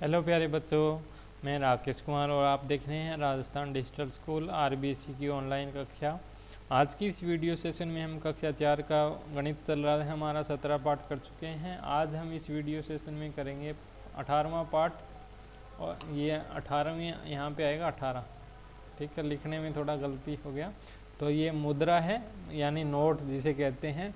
Hello प्यारे बच्चों, मैं राकेश कुमार और आप देख रहे हैं राजस्थान डिजिटल स्कूल आरबीएससी की ऑनलाइन कक्षा। आज की इस वीडियो सेशन में हम कक्षा 4 का गणित चल रहा है, हमारा 17 पाठ कर चुके हैं। आज हम इस वीडियो सेशन में करेंगे 18वां पाठ, और ये 18वीं यहाँ पे आएगा 18। ठीक है, लिखने में थोड़ा गलती हो गया। तो ये मुद्रा है, यानी नोट जिसे कहते हैं,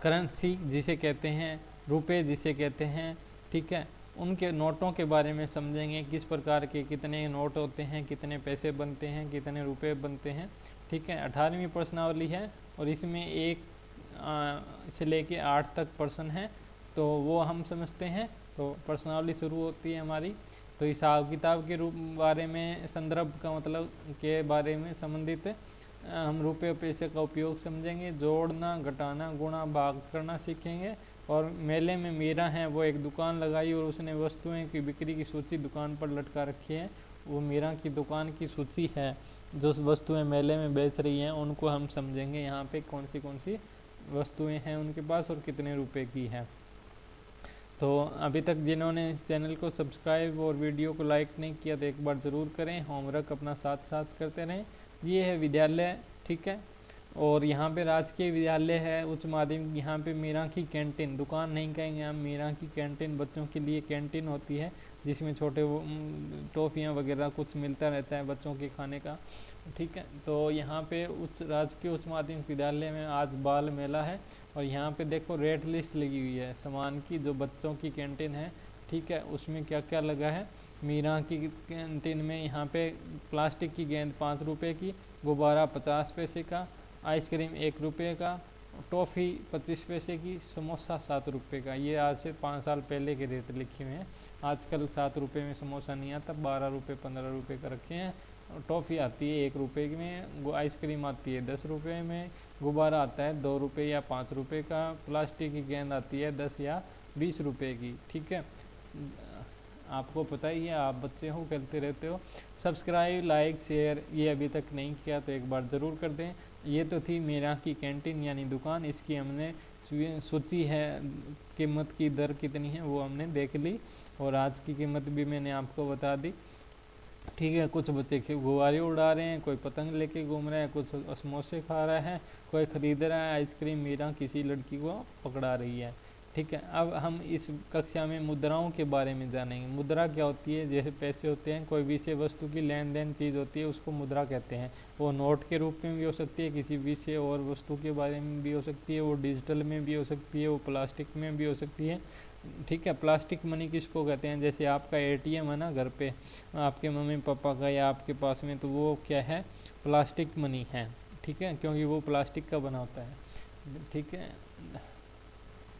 करेंसी जिसे कहते हैं, रुपए जिसे कहते हैं। ठीक है, उनके नोटों के बारे में समझेंगे, किस प्रकार के कितने नोट होते हैं, कितने पैसे बनते हैं, कितने रुपए बनते हैं। ठीक है, 18वीं प्रश्नावली है और इसमें 1 से लेके 8 तक प्रश्न है, तो वो हम समझते हैं। तो प्रश्नावली शुरू होती है हमारी। तो हिसाब किताब के रूप बारे में, संदर्भ का मतलब के बारे में संबंधित हम रुपये पैसे का उपयोग समझेंगे। जोड़ना, घटाना, गुणा, भाग करना सीखेंगे। और मेले में मीरा है, वो एक दुकान लगाई और उसने वस्तुएं की बिक्री की सूची दुकान पर लटका रखी है। वो मीरा की दुकान की सूची है, जो वस्तुएं मेले में बेच रही हैं उनको हम समझेंगे। यहाँ पे कौन सी वस्तुएं हैं उनके पास और कितने रुपए की है। तो अभी तक जिन्होंने चैनल को सब्सक्राइब और वीडियो को लाइक नहीं किया तो एक बार ज़रूर करें। होमवर्क अपना साथ साथ करते रहें। ये है विद्यालय, ठीक है, और यहाँ पे राजकीय विद्यालय है, उच्च माध्यमिक। यहाँ पे मीरा की कैंटीन, दुकान नहीं कहेंगे हम, मीरा की कैंटीन, बच्चों के लिए कैंटीन होती है जिसमें छोटे टॉफ़ियाँ वगैरह कुछ मिलता रहता है बच्चों के खाने का। ठीक है, तो यहाँ पे राजकीय उच्च माध्यमिक विद्यालय में आज बाल मेला है और यहाँ पे देखो रेट लिस्ट लगी हुई है सामान की, जो बच्चों की कैंटीन है। ठीक है, उसमें क्या क्या लगा है। मीरा की कैंटीन में यहाँ पे प्लास्टिक की गेंद 5 रुपये की, गुब्बारा 50 पैसे का, आइसक्रीम 1 रुपये का, टॉफ़ी 25 पैसे की, समोसा 7 रुपये का। ये आज से 5 साल पहले के रेट लिखे हुए हैं। आजकल 7 रुपये में समोसा नहीं आता, 12 रुपये 15 रुपये का रखे हैं। टॉफ़ी आती है 1 रुपये में, आइसक्रीम आती है 10 रुपये में, गुब्बारा आता है 2 रुपये या 5 रुपये का, प्लास्टिक की गेंद आती है 10 या 20 रुपये की। ठीक है, आपको पता ही है, आप बच्चे हो, खेलते रहते हो। सब्सक्राइब, लाइक, शेयर ये अभी तक नहीं किया तो एक बार ज़रूर कर दें। ये तो थी मीरा की कैंटीन यानी दुकान, इसकी हमने सूची है, कीमत की दर कितनी है वो हमने देख ली और आज की कीमत भी मैंने आपको बता दी। ठीक है, कुछ बच्चे गुब्बारे उड़ा रहे हैं, कोई पतंग लेके घूम रहे हैं, कुछ समोसे खा रहा है, कोई ख़रीद रहा है आइसक्रीम। मीरा किसी लड़की को पकड़ा रही है। ठीक है, अब हम इस कक्षा में मुद्राओं के बारे में जानेंगे। मुद्रा क्या होती है? जैसे पैसे होते हैं, कोई विषय वस्तु की लेन देन चीज़ होती है, उसको मुद्रा कहते हैं। वो नोट के रूप में भी हो सकती है, किसी विषय और वस्तु के बारे में भी हो सकती है, वो डिजिटल में भी हो सकती है, वो प्लास्टिक में भी हो सकती है। ठीक है, प्लास्टिक मनी किसको कहते हैं? जैसे आपका एटीएम है ना घर पे, आपके मम्मी पापा का या आपके पास में, तो वो क्या है? प्लास्टिक मनी है। ठीक है, क्योंकि वो प्लास्टिक का बना होता है। ठीक है,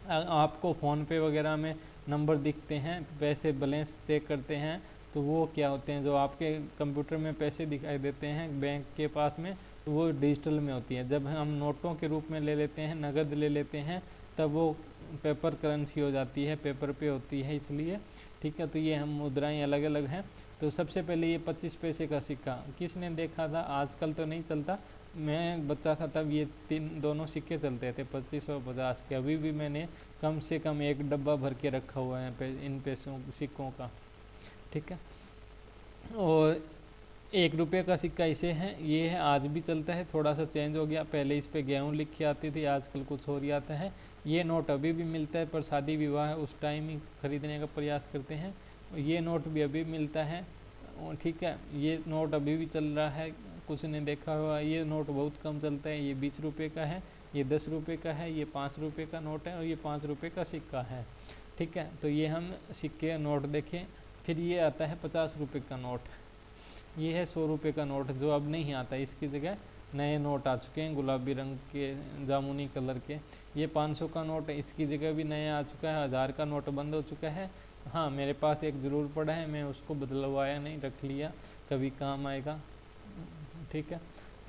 आपको फ़ोन पे वगैरह में नंबर दिखते हैं, पैसे बैलेंस चेक करते हैं, तो वो क्या होते हैं? जो आपके कंप्यूटर में पैसे दिखाई देते हैं बैंक के पास में, तो वो डिजिटल में होती है। जब हम नोटों के रूप में ले लेते हैं, नगद ले लेते हैं, तब वो पेपर करेंसी हो जाती है, पेपर पे होती है इसलिए। ठीक है, तो ये हम मुद्राएं अलग अलग हैं। तो सबसे पहले ये 25 पैसे का सिक्का किसने देखा था? आजकल तो नहीं चलता, मैं बच्चा था तब ये दोनों सिक्के चलते थे, 25 और 50 के। अभी भी मैंने कम से कम 1 डब्बा भर के रखा हुआ है इन पैसों सिक्कों का। ठीक है, और 1 रुपये का सिक्का इसे है, ये है, आज भी चलता है, थोड़ा सा चेंज हो गया। पहले इस पे गेहूँ लिख के आती थी, आजकल कुछ और ही आता है। ये नोट अभी भी मिलता है, पर शादी विवाह उस टाइम ही खरीदने का प्रयास करते हैं। ये नोट भी अभी मिलता है। ठीक है, ये नोट अभी भी चल रहा है, कुछ ने देखा हुआ। ये नोट बहुत कम चलता है, ये 20 रुपये का है, ये 10 रुपये का है, ये 5 रुपये का नोट है और ये 5 रुपये का सिक्का है। ठीक है, तो ये हम सिक्के नोट देखें। फिर ये आता है 50 रुपये का नोट, ये है 100 रुपये का नोट, जो अब नहीं आता, इसकी जगह नए नोट आ चुके हैं गुलाबी रंग के, जामुनी कलर के। ये 500 का नोट है, इसकी जगह भी नया आ चुका है। 1000 का नोट बंद हो चुका है। हाँ, मेरे पास एक ज़रूर पड़ा है, मैं उसको बदलवाया नहीं, रख लिया, कभी काम आएगा। ठीक है,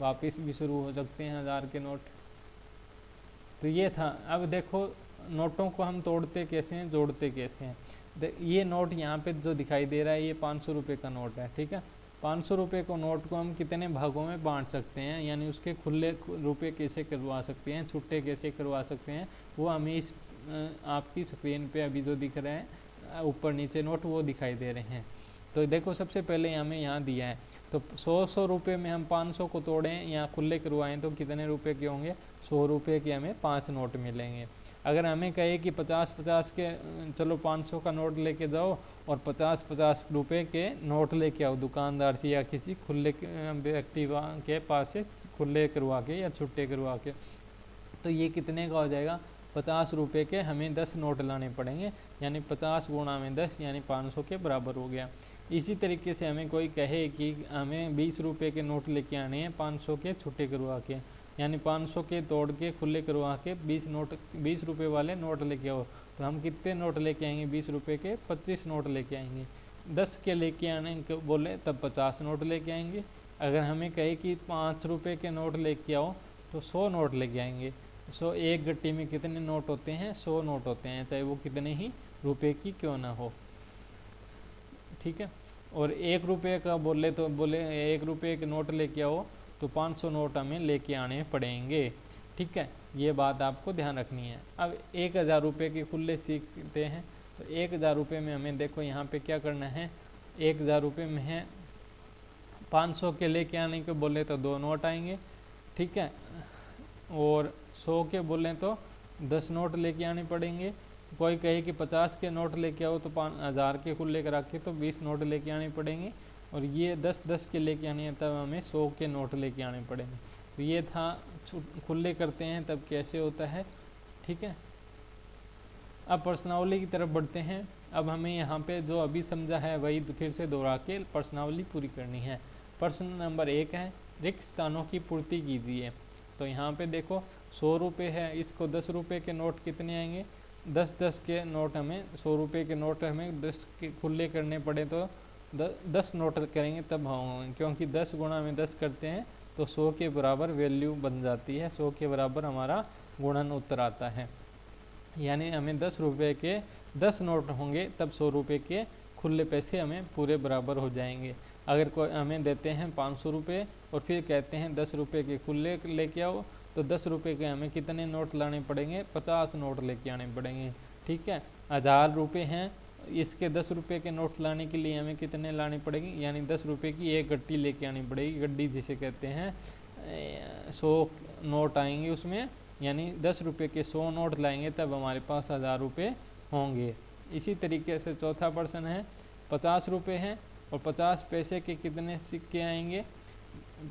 वापस भी शुरू हो सकते हैं 1000 के नोट। तो ये था। अब देखो नोटों को हम तोड़ते कैसे हैं, जोड़ते कैसे हैं। ये नोट यहाँ पे जो दिखाई दे रहा है, ये 500 रुपये का नोट है। ठीक है, 500 रुपये को नोट को हम कितने भागों में बांट सकते हैं, यानी उसके खुले रुपये कैसे करवा सकते हैं, छुट्टे कैसे करवा सकते हैं, वो हमें इस आपकी स्क्रीन पे अभी जो दिख रहा है ऊपर नीचे नोट वो दिखाई दे रहे हैं। तो देखो सबसे पहले हमें यहाँ दिया है, तो 100 रुपये में हम 500 को तोड़ें या खुले करवाएं तो कितने रुपए के होंगे, 100 रुपये के हमें 5 नोट मिलेंगे। अगर हमें कहे कि 50-50 के चलो 500 का नोट लेके जाओ और 50-50 रुपये के नोट लेके आओ दुकानदार से या किसी खुले व्यक्ति के पास से खुले करवा के या छुट्टे करवा के, तो ये कितने का हो जाएगा, 50 रुपये के हमें 10 नोट लाने पड़ेंगे, यानी 50 गुणा में 10 यानी 500 के बराबर हो गया। इसी तरीके से हमें कोई कहे कि हमें 20 रुपये के नोट लेके आने हैं 500 के छुट्टे करवा के, यानी 500 के तोड़ के खुले करवा के 20 रुपये वाले नोट लेके आओ, तो हम कितने नोट लेके आएंगे, 20 रुपये के 25 नोट लेके आएंगे। 10 के लेके आने को बोले तब 50 नोट लेके आएंगे। अगर हमें कहे कि 5 रुपये के नोट लेके आओ तो 100 नोट लेके आएंगे। 100 एक गट्टी में कितने नोट होते हैं, 100 नोट होते हैं, चाहे वो कितने ही रुपए की क्यों ना हो, ठीक है। और 1 रुपये का बोले तो बोले 1 रुपये के नोट लेके आओ तो 500 नोट हमें लेके आने पड़ेंगे, ठीक है। ये बात आपको ध्यान रखनी है। अब 1000 रुपये के खुले सीखते हैं, तो 1000 रुपये में हमें देखो यहाँ पे क्या करना है, 1000 रुपये में है 500 के लेके आने के बोले तो 2 नोट आएंगे, ठीक है। और 100 के बोलें तो 10 नोट लेके आने पड़ेंगे। कोई कहे कि 50 के नोट लेके आओ तो 5000 के खुले करा के तो 20 नोट लेके आने पड़ेंगे। और ये 10-10 के लेके आने हैं तब हमें 100 के नोट लेके आने पड़ेंगे। तो ये था खुले करते हैं तब कैसे होता है, ठीक है। अब प्रश्नावली की तरफ बढ़ते हैं। अब हमें यहाँ पे जो अभी समझा है वही फिर से दोहरा के प्रश्नावली पूरी करनी है। प्रश्न नंबर 1 है, रिक्त स्थानों की पूर्ति कीजिए। तो यहाँ पे देखो 100 रुपये है, इसको 10 रुपये के नोट कितने आएंगे, 10-10 के नोट हमें 100 रुपये के नोट हमें 10 के खुले करने पड़े तो 10 नोट करेंगे तब होंगे, क्योंकि 10 गुणा में 10 करते हैं तो 100 के बराबर वैल्यू बन जाती है, 100 के बराबर हमारा गुणन उत्तर आता है। यानी हमें 10 रुपये के 10 नोट होंगे तब 100 रुपये के खुले पैसे हमें पूरे बराबर हो जाएंगे। अगर कोई हमें देते हैं 500 रुपये और फिर कहते हैं 10 रुपये के खुले लेके आओ, तो 10 रुपये के हमें कितने नोट लाने पड़ेंगे, 50 नोट लेके आने पड़ेंगे, ठीक है। 1000 रुपये हैं, इसके 10 रुपये के नोट लाने के लिए हमें कितने लाने पड़ेंगे, यानी 10 रुपये की एक गड्डी लेके आनी पड़ेगी। गड्डी जिसे कहते हैं 100 नोट आएंगे उसमें, यानी 10 रुपये के 100 नोट लाएंगे तब हमारे पास 1000 रुपये होंगे। इसी तरीके से चौथा प्रश्न है, 50 रुपये हैं और 50 पैसे के कितने सिक्के आएंगे,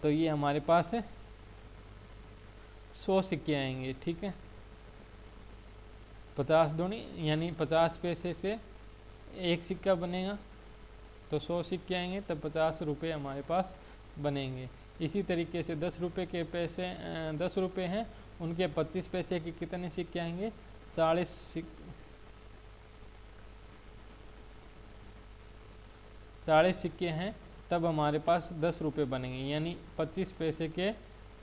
तो ये हमारे पास 100 सिक्के आएंगे, ठीक है। 50 दूनी यानी 50 पैसे से एक सिक्का बनेगा तो 100 सिक्के आएंगे तब 50 रुपये हमारे पास बनेंगे। इसी तरीके से 10 रुपये के पैसे 10 रुपये हैं, उनके 25 पैसे के कितने सिक्के आएंगे, 40 सिक्के हैं तब हमारे पास 10 रुपये बनेंगे। यानी 25 पैसे के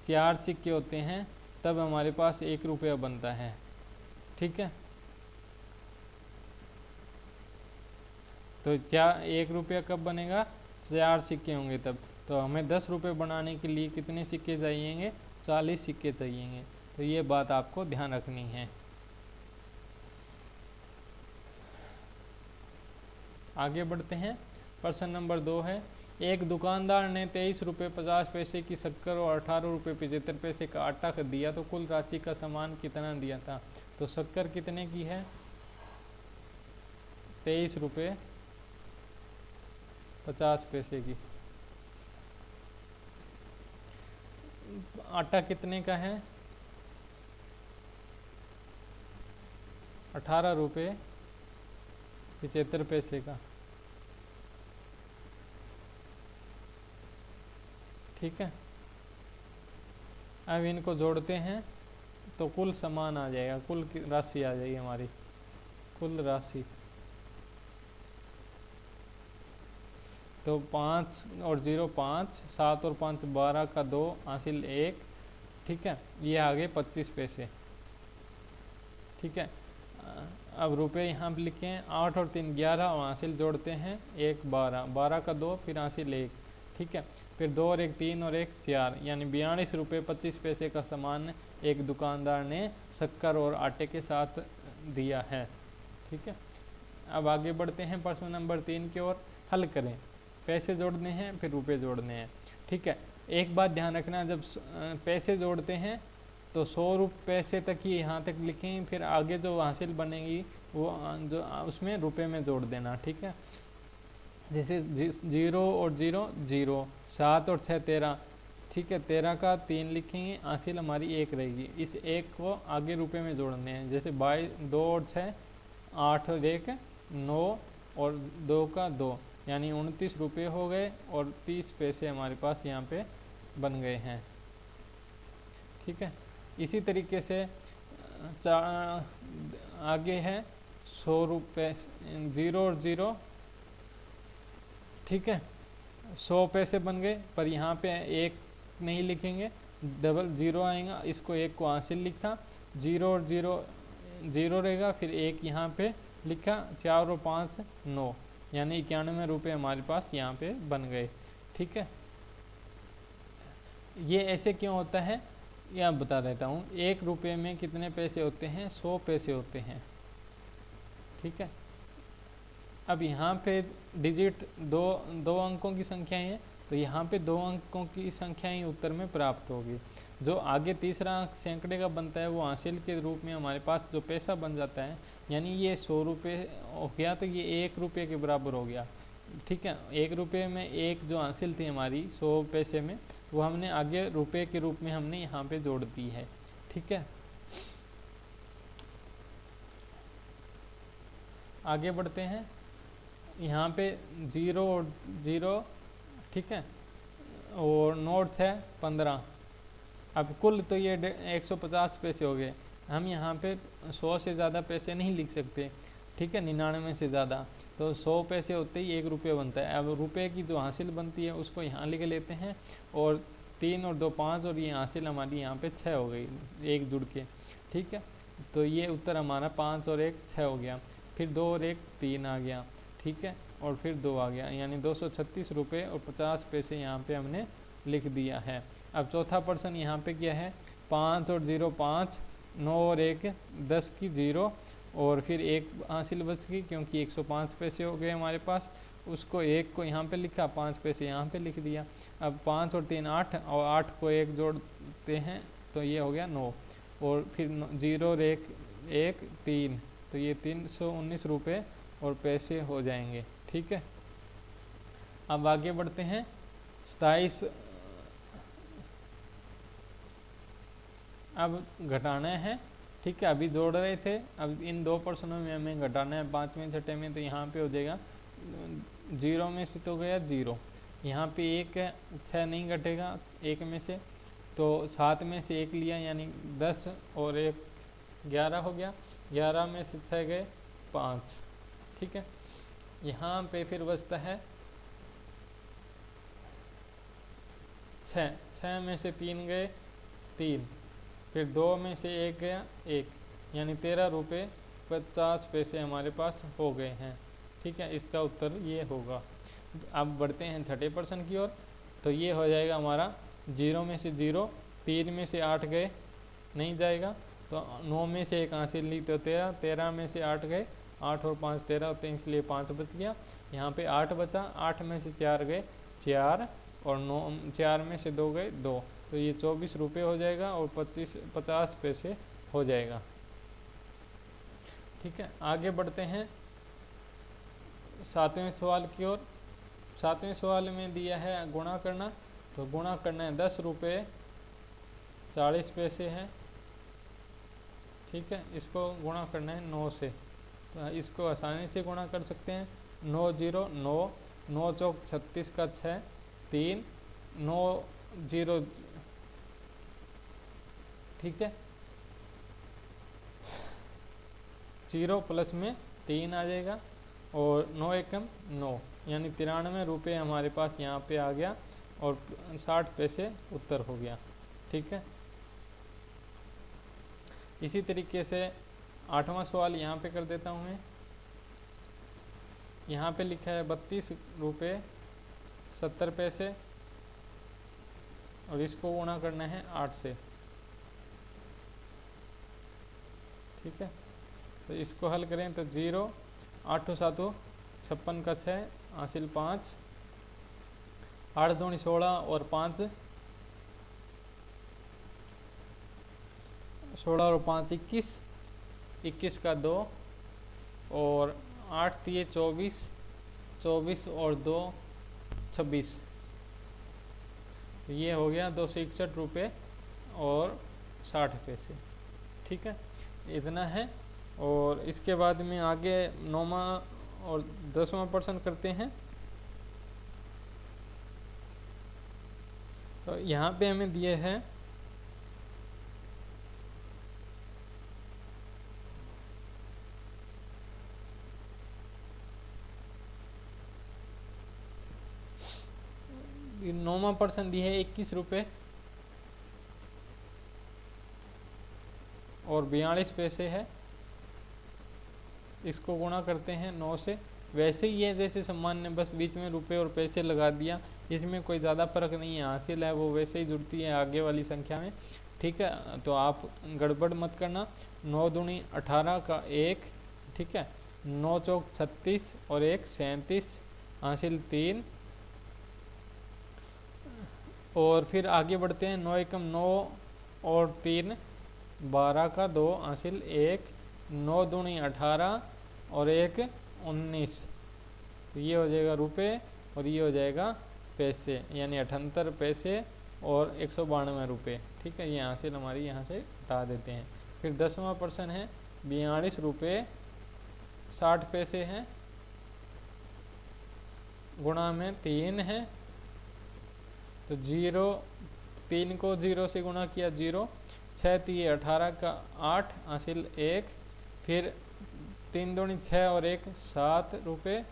4 सिक्के होते हैं तब हमारे पास 1 रुपया बनता है, ठीक है। तो 1 रुपया कब बनेगा, 4 सिक्के होंगे तब। तो हमें 10 रुपये बनाने के लिए कितने सिक्के चाहिएंगे, 40 सिक्के चाहिएंगे। तो ये बात आपको ध्यान रखनी है। आगे बढ़ते हैं। प्रश्न नंबर 2 है, एक दुकानदार ने 23 रुपये 50 पैसे की शक्कर और 18 रुपये 75 पैसे का आटा दिया, तो कुल राशि का सामान कितना दिया था। तो शक्कर कितने की है, 23 रुपये 50 पैसे की। आटा कितने का है, 18 रुपये 75 पैसे का, ठीक है। अब इनको जोड़ते हैं तो कुल सामान आ जाएगा, कुल राशि आ जाएगी हमारी, कुल राशि। तो 5 और 0 5, 7 और 5 12 का 2 हासिल 1, ठीक है। ये आगे 25 पैसे, ठीक है। अब रुपए यहाँ पे लिखे हैं, 8 और 3 11 और हासिल जोड़ते हैं 1 12, 12 का 2 फिर हासिल 1, ठीक है। फिर 2 और 1 3 और 1 4, यानी 42 रुपये 25 पैसे का सामान एक दुकानदार ने शक्कर और आटे के साथ दिया है, ठीक है। अब आगे बढ़ते हैं प्रश्न नंबर 3 की ओर। हल करें। पैसे जोड़ने हैं फिर रुपए जोड़ने हैं। ठीक है, एक बात ध्यान रखना, जब पैसे जोड़ते हैं तो 100 पैसे तक ही यहाँ तक लिखेंगे, फिर आगे जो हासिल बनेगी वो जो उसमें रुपए में जोड़ देना। ठीक है, जैसे 0 और 0 0, 7 और 6 13। ठीक है, 13 का 3 लिखेंगे, हासिल हमारी 1 रहेगी। इस 1 को आगे रुपए में जोड़ने हैं, जैसे 22 2 और 6 8 और 1 9 और 2 का 2, यानी 29 रुपये हो गए और 30 पैसे हमारे पास यहाँ पे बन गए हैं। ठीक है, इसी तरीके से आगे है 100 रुपये, 0 और 0। ठीक है, 100 पैसे बन गए, पर यहाँ पे 1 नहीं लिखेंगे, डबल 0 आएगा, इसको 1 को हासिल लिखा, 0 और 0 0 रहेगा, फिर 1 यहाँ पे लिखा, 4 और 5 9, यानी 91 रुपये हमारे पास यहाँ पे बन गए। ठीक है, ये ऐसे क्यों होता है ये आप बता देता हूँ। 1 रुपये में कितने पैसे होते हैं? 100 पैसे होते हैं। ठीक है, अब यहाँ पे डिजिट दो अंकों की संख्याएं हैं, तो यहाँ पे 2 अंकों की संख्याएं उत्तर में प्राप्त होगी। जो आगे तीसरा अंक सैकड़े का बनता है वो हासिल के रूप में हमारे पास जो पैसा बन जाता है, यानी ये 100 रुपये हो गया, तो ये 1 रुपये के बराबर हो गया। ठीक है, 1 रुपये में 1 जो हासिल थी हमारी 100 पैसे में, वो हमने आगे रुपये के रूप में हमने यहाँ पे जोड़ दी है। ठीक है, आगे बढ़ते हैं। यहाँ पे 0 और 0, ठीक है, और नोट्स है 15। अब कुल तो ये 150 पैसे हो गए। हम यहाँ पे 100 से ज़्यादा पैसे नहीं लिख सकते। ठीक है, 99 से ज़्यादा, तो 100 पैसे होते ही 1 रुपये बनता है। अब रुपये की जो हासिल बनती है उसको यहाँ लिख लेते हैं, और 3 और 2 5, और ये हासिल हमारी यहाँ पे 6 हो गई, 1 जुड़ के। ठीक है, तो ये उत्तर हमारा 5 और 1 6 हो गया, फिर 2 और 1 3 आ गया। ठीक है, और फिर 2 आ गया, यानी 236 रुपये और 50 पैसे यहाँ पे हमने लिख दिया है। अब चौथा प्रश्न यहाँ पे क्या है? 5 और 0 5, 9 और 1 10 की 0, और फिर 1 हासिल बच गई क्योंकि 105 पैसे हो गए हमारे पास। उसको 1 को यहाँ पे लिखा, 5 पैसे यहाँ पे लिख दिया। अब 5 और 3 8, और 8 को 1 जोड़ते हैं तो ये हो गया 9, और फिर 0 और 1 1 3, तो ये 319 रुपये और पैसे हो जाएंगे। ठीक है, अब आगे बढ़ते हैं। 27 अब घटाना है। ठीक है, अभी जोड़ रहे थे, अब इन 2 प्रश्नों में हमें घटाना है, 5वें 6ठे में। तो यहाँ पे हो जाएगा 0 में से तो गया 0, यहाँ पे 1 है, 6 नहीं घटेगा 1 में से, तो 7 में से 1 लिया, यानी 10 और 1 11 हो गया, 11 में से 6 गए 5। ठीक है, यहाँ पे फिर बचता है 6 में से 3 गए 3, फिर 2 में से 1 गया 1, यानी 13 रुपये 50 पैसे हमारे पास हो गए हैं। ठीक है, इसका उत्तर ये होगा। अब बढ़ते हैं छठे प्रश्न की ओर। तो ये हो जाएगा हमारा 0 में से 0, 3 में से 8 गए नहीं जाएगा, तो 9 में से 1 हासिल ली तो 13, 13 में से 8 गए, 8 और 5 13 होते हैं, इसलिए 5 बच गया। यहाँ पे 8 बचा, 8 में से 4 गए 4, और 9 4 में से 2 गए 2, तो ये 24 रुपये हो जाएगा और 50 पैसे हो जाएगा। ठीक है, आगे बढ़ते हैं 7वें सवाल की ओर। 7वें सवाल में दिया है गुणा करना, तो गुणा करना है 10 रुपये 40 पैसे है। ठीक है, इसको गुणा करना है 9 से, तो इसको आसानी से गुणा कर सकते हैं। 9 0 9, 9 चौक 36 का 6 3, 9 0। ठीक है, 0 प्लस में 3 आ जाएगा, और 9 एकम 9, यानी 93 रुपये हमारे पास यहाँ पे आ गया, और 60 पैसे उत्तर हो गया। ठीक है, इसी तरीके से 8वां सवाल यहाँ पे कर देता हूँ मैं। यहाँ पे लिखा है 32 रुपये 70 पैसे, और इसको गुणा करना है 8 से। ठीक है, तो इसको हल करें तो 0 8 7 56 का 6 हासिल 5, 8 दूनी 16 और 5 16 और 5 21, 21 का 2 और 8 3 24, 24 और 2 26। ये हो गया 261 रुपये और 60 पैसे। ठीक है, इतना है। और इसके बाद में आगे 9वां और 10वां प्रश्न करते हैं। तो यहाँ पे हमें दिए हैं नौवां प्रश्न दिए है 21 रुपये और 42 पैसे है। इसको गुणा करते हैं 9 से। वैसे ही है जैसे सामान्य, बस बीच में रुपए और पैसे लगा दिया, इसमें कोई ज़्यादा फर्क नहीं है। हासिल है वो वैसे ही जुड़ती है आगे वाली संख्या में। ठीक है, तो आप गड़बड़ मत करना। 9 दूनी 18 का 1, ठीक है, 9 चौक 36 और 1 37, हासिल 3। और फिर आगे बढ़ते हैं। 9 एकम 9 और 3 12 का 2, हासिल 1, 9 दूनी 18 और 1 19। तो ये हो जाएगा रुपए और ये हो जाएगा पैसे, यानी 78 पैसे और 192 रुपये। ठीक है, ये हासिल हमारी यहाँ से हटा देते हैं। फिर 10वां प्रश्न है 42 रुपये 60 पैसे हैं, गुणा में 3 है। तो 3 को 0 से गुणा किया 0, 6 3 18 का 8, हासिल 1। फिर 3 दूनी 6 और 1 7 रुपये।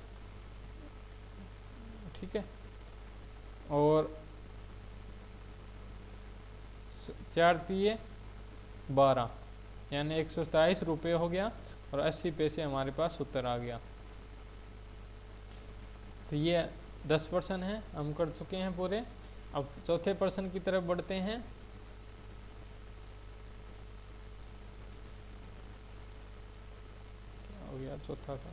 ठीक है, और 4 3 12, यानी 127 रुपये हो गया और 80 पैसे हमारे पास उत्तर आ गया। तो ये 10 प्रश्न है हम कर चुके हैं पूरे। अब चौथे प्रश्न की तरफ बढ़ते हैं। क्या हो गया चौथा का?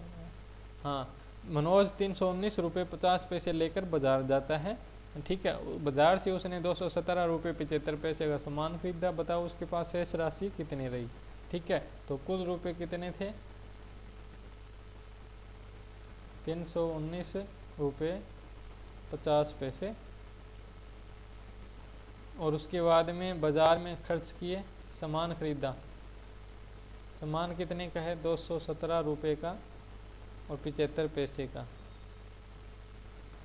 हाँ, मनोज 319 रुपये 50 पैसे लेकर बाजार जाता है। ठीक है, बाजार से उसने 217 रुपये 75 पैसे का सामान खरीदा। बताओ उसके पास शेष राशि कितनी रही। ठीक है, तो कुल रुपये कितने थे? 319 रुपये 50 पैसे। और उसके बाद में बाज़ार में खर्च किए, सामान खरीदा। सामान कितने का है? 217 रुपये का और 75 पैसे का।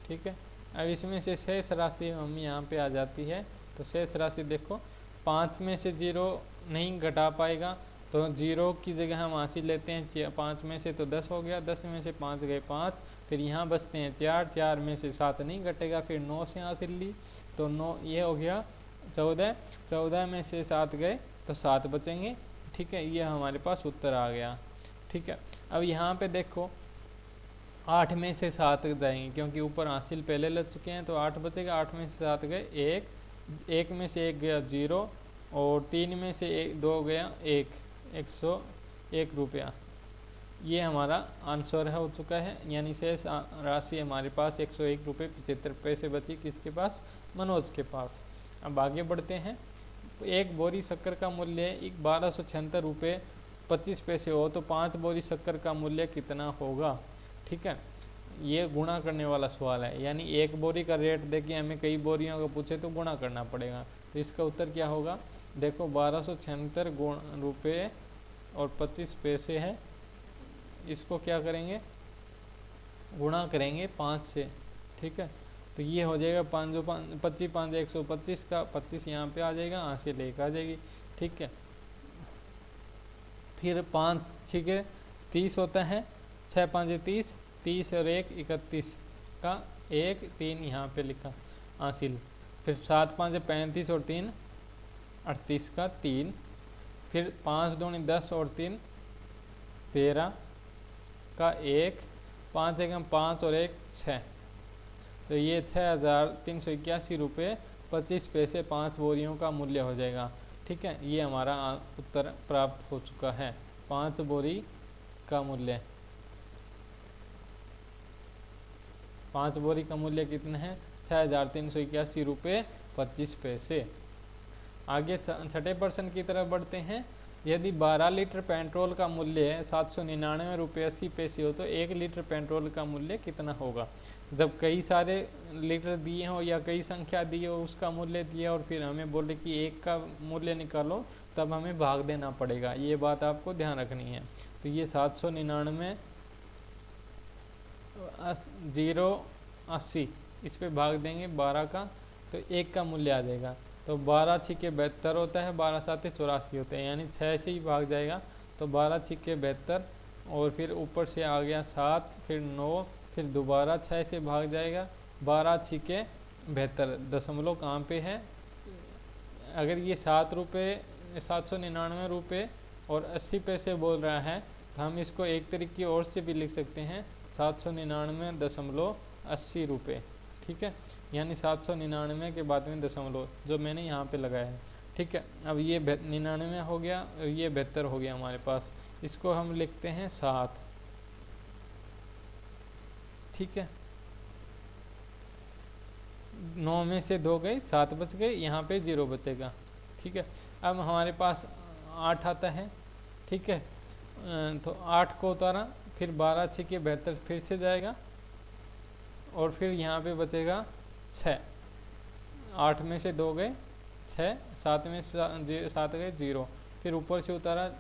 ठीक है, अब इसमें से शेष राशि हम यहाँ पे आ जाती है। तो शेष राशि देखो, 5 में से 0 नहीं घटा पाएगा, तो 0 की जगह हम हासिल लेते हैं। 5 में से तो 10 हो गया, 10 में से 5 गए 5, फिर यहाँ बचते हैं 4, 4 में से 7 नहीं घटेगा, फिर 9 से हासिल ली तो 9, ये हो गया 14, 14 में से 7 गए तो 7 बचेंगे। ठीक है, ये हमारे पास उत्तर आ गया। ठीक है, अब यहाँ पे देखो 8 में से 7 जाएंगे, क्योंकि ऊपर हासिल पहले लग चुके हैं, तो 8 बचेगा। 8 में से 7 गए 1, 1 में से 1 गया 0 और 3 में से 2 गया 1, 101 रुपया। ये हमारा आंसर हो चुका है, यानी शेष राशि हमारे पास 101 रुपये 75 पैसे बची। किसके पास? मनोज के पास। अब आगे बढ़ते हैं। एक बोरी शक्कर का मूल्य 1276 रुपये 25 पैसे हो तो 5 बोरी शक्कर का मूल्य कितना होगा। ठीक है, ये गुणा करने वाला सवाल है, यानी एक बोरी का रेट देखिए हमें कई बोरियों का पूछे तो गुणा करना पड़ेगा। तो इसका उत्तर क्या होगा? देखो 1276 रुपये और 25 पैसे है, इसको क्या करेंगे? गुणा करेंगे 5 से। ठीक है, तो ये हो जाएगा 5 25 5 125 का 25 यहाँ पे आ जाएगा, यहाँ से लेकर आ जाएगी। ठीक है, फिर 5 6 30 होता है, 6 5 30, 30 और 1 31 का 1 3 यहाँ पे लिखा हासिल। फिर 7 5 35 और 3 38 का 3, फिर 5 2 10 और 3 13 का 1, 5 1 5 और 1 6। तो ये 6381 रुपये 25 पैसे 5 बोरियों का मूल्य हो जाएगा। ठीक है, ये हमारा उत्तर प्राप्त हो चुका है, 5 बोरी का मूल्य। 5 बोरी का मूल्य कितना है? 6,381 रुपये 25 पैसे। आगे छठे प्रश्न की तरफ बढ़ते हैं। यदि 12 लीटर पेट्रोल का मूल्य 799 रुपये 80 पैसे हो तो 1 लीटर पेट्रोल का मूल्य कितना होगा? जब कई सारे लीटर दिए हो या कई संख्या दी हो, उसका मूल्य दिया और फिर हमें बोले कि एक का मूल्य निकालो, तब हमें भाग देना पड़ेगा। ये बात आपको ध्यान रखनी है। तो ये 799 080 इस पे भाग देंगे 12 का, तो 1 का मूल्य आ जाएगा। तो 12 छिके 72 होता है, 12 साते 84 होते हैं, यानी 6 से ही भाग जाएगा। तो 12 छिके 72 और फिर ऊपर से आ गया 7, फिर 9, फिर दोबारा 6 से भाग जाएगा। 12 छिके 72 दशमलव कहाँ पे है? अगर ये 799 रुपये और 80 पैसे बोल रहा है तो हम इसको एक तरीके और से भी लिख सकते हैं, 799.80 रुपये। ठीक है, यानी 799 के बाद में दशमलव जो मैंने यहाँ पे लगाया है। ठीक है, अब ये 99 हो गया और ये 72 हो गया हमारे पास। इसको हम लिखते हैं 7। ठीक है, 9 में से 2 गए, 7 बच गए, यहाँ पे 0 बचेगा। ठीक है, अब हमारे पास 8 आता है। ठीक है, तो 8 को उतारा, फिर 12 छिके 72 फिर से जाएगा और फिर यहाँ पे बचेगा 6। 8 में से 2 गए 6, 7 में से 7 गए 0, फिर ऊपर से उतारा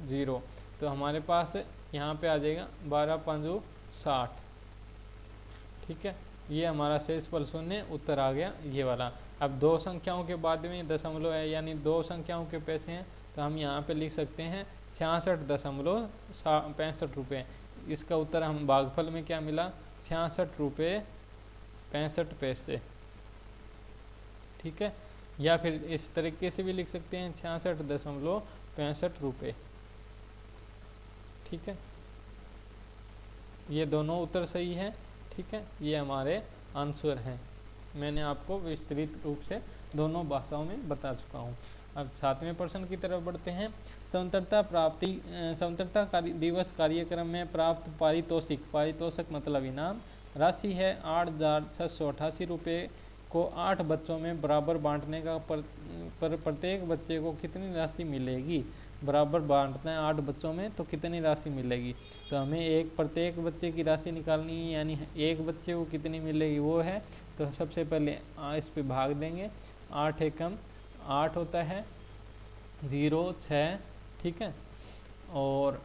0, तो हमारे पास यहाँ पे आ जाएगा 12 5 60। ठीक है, ये हमारा शेष फल शून्य उत्तर आ गया ये वाला। अब 2 संख्याओं के बाद में दशमलव है, यानी 2 संख्याओं के पैसे हैं, तो हम यहाँ पे लिख सकते हैं 66.65 रुपये। इसका उत्तर हम भागफल में क्या मिला? 66 रुपये 65 पैसे। ठीक है, या फिर इस तरीके से भी लिख सकते हैं 66.65 रुपये। ठीक है, ये दोनों उत्तर सही है। ठीक है, ये हमारे आंसर हैं। मैंने आपको विस्तृत रूप से दोनों भाषाओं में बता चुका हूँ। अब 7वें प्रश्न की तरफ बढ़ते हैं। स्वतंत्रता दिवस कार्यक्रम में प्राप्त पारितोषिक मतलब इनाम राशि है 8,688 रुपये को 8 बच्चों में बराबर बांटने का पर प्रत्येक बच्चे को कितनी राशि मिलेगी? बराबर बांटना है 8 बच्चों में, तो कितनी राशि मिलेगी? तो हमें प्रत्येक बच्चे की राशि निकालनी है, यानी एक बच्चे को कितनी मिलेगी वो है। तो सबसे पहले इस पे भाग देंगे। 8 एकम 8 होता है, 0 6। ठीक है, और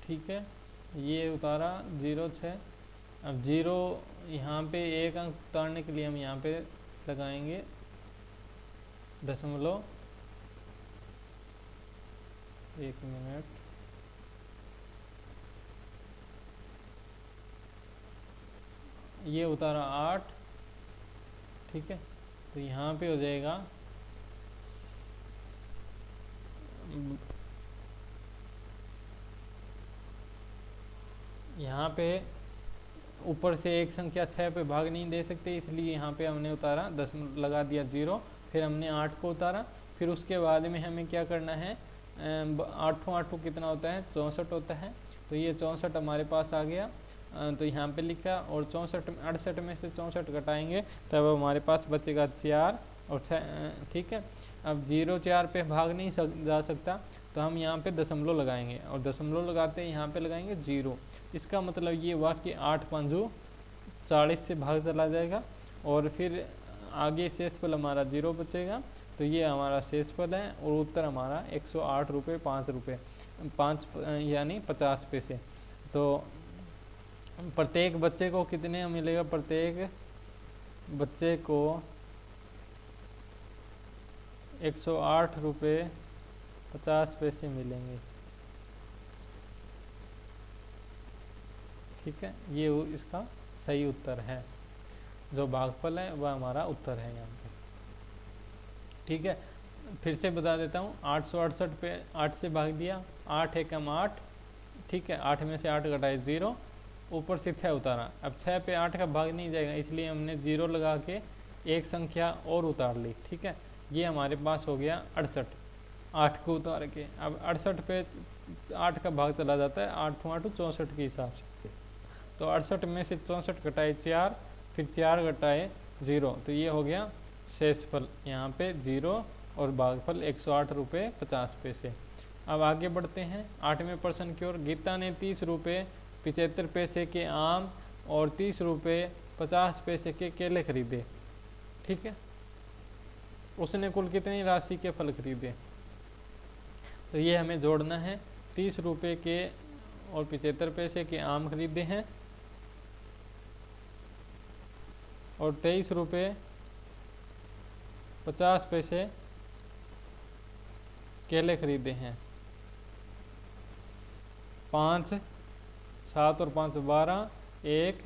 ठीक है, ये उतारा 0 6। अब 0 यहाँ पे एक अंक उतारने के लिए हम यहाँ पे लगाएंगे दशमलव। 1 मिनट, ये उतारा 8। ठीक है, तो यहाँ पे हो जाएगा यहाँ पे ऊपर से एक संख्या 6 पे भाग नहीं दे सकते, इसलिए यहाँ पे हमने उतारा दशमलव लगा दिया 0। फिर हमने 8 को उतारा, फिर उसके बाद में हमें क्या करना है? 8 8 कितना होता है? 64 होता है। तो ये 64 हमारे पास आ गया, तो यहाँ पे लिखा, और 68 में से 64 घटाएंगे तब हमारे पास बचेगा 4 और 6। ठीक है, अब 0 4 पे भाग नहीं जा सकता, तो हम यहाँ पे दशमलव लगाएंगे, और दशमलव लगाते हैं यहाँ पे लगाएंगे 0। इसका मतलब ये हुआ कि 8 5 40 से भाग चला जाएगा, और फिर आगे शेषफल हमारा 0 बचेगा। तो ये हमारा शेषफल है, और उत्तर हमारा 108 रुपये 5 रुपये 5 यानी 50 पैसे। तो प्रत्येक बच्चे को कितने मिलेगा? प्रत्येक बच्चे को 108 रुपये 50 पैसे मिलेंगे। ठीक है, ये इसका सही उत्तर है। जो भागफल है वह हमारा उत्तर है यहाँ पे। ठीक है, फिर से बता देता हूँ। 868 पे 8 से भाग दिया, 8 एकम 8। ठीक है, 8 में से 8 घटाए 0, ऊपर से 6 उतारा। अब 6 पे 8 का भाग नहीं जाएगा, इसलिए हमने 0 लगा के एक संख्या और उतार ली, ठीक है। ये हमारे पास हो गया 68, 8 को उतार के। अब 68 पे 8 का भाग चला जाता है, 8 8 64 के हिसाब से। तो 68 में से 64 घटाए 4, फिर 4 घटाए 0, तो ये हो गया शेषफल। यहाँ पे 0 और भागफल 108 रुपये 50 पैसे। अब आगे बढ़ते हैं 8वें प्रश्न की ओर। गीता ने 30 रुपये 75 पैसे के आम और 30 रुपये 50 पैसे के केले खरीदे, ठीक है। उसने कुल कितनी राशि के फल खरीदे? तो ये हमें जोड़ना है। 30 रुपये के और 75 पैसे के आम खरीदे हैं और 23 रुपये 50 पैसे केले खरीदे हैं। 5, 7 और 5 12, 1,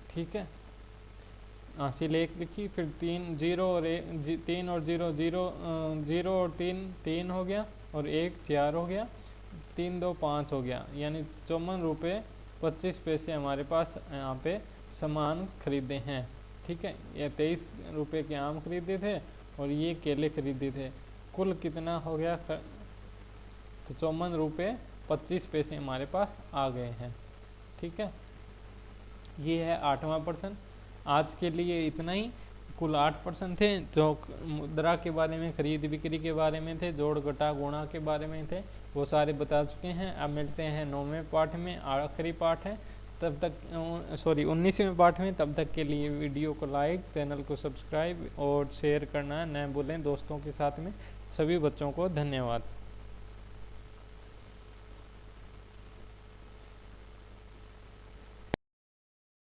ठीक है। हासिल 1 लिखी, फिर 3 0 और 3 और 0 0 0 और 3 हो गया, और 1 4 हो गया, 3 2 5 हो गया, यानी 54 रुपये 25 पैसे हमारे पास यहाँ पे सामान खरीदे हैं, ठीक है। ये 23 रुपये के आम खरीदे थे और ये केले खरीदे थे। कुल कितना हो गया? तो 54 रुपये 25 पैसे हमारे पास आ गए हैं, ठीक है। ये है 8वां प्रश्न। आज के लिए इतना ही। कुल 8 प्रश्न थे जो मुद्रा के बारे में, खरीद बिक्री के बारे में थे, जोड़ घटा गुणा के बारे में थे, वो सारे बता चुके हैं। अब मिलते हैं 9वें पाठ में, आखिरी पाठ है, तब तक 19वें पाठ में। तब तक के लिए वीडियो को लाइक, चैनल को सब्सक्राइब और शेयर करना न भूलें दोस्तों के साथ में। सभी बच्चों को धन्यवाद।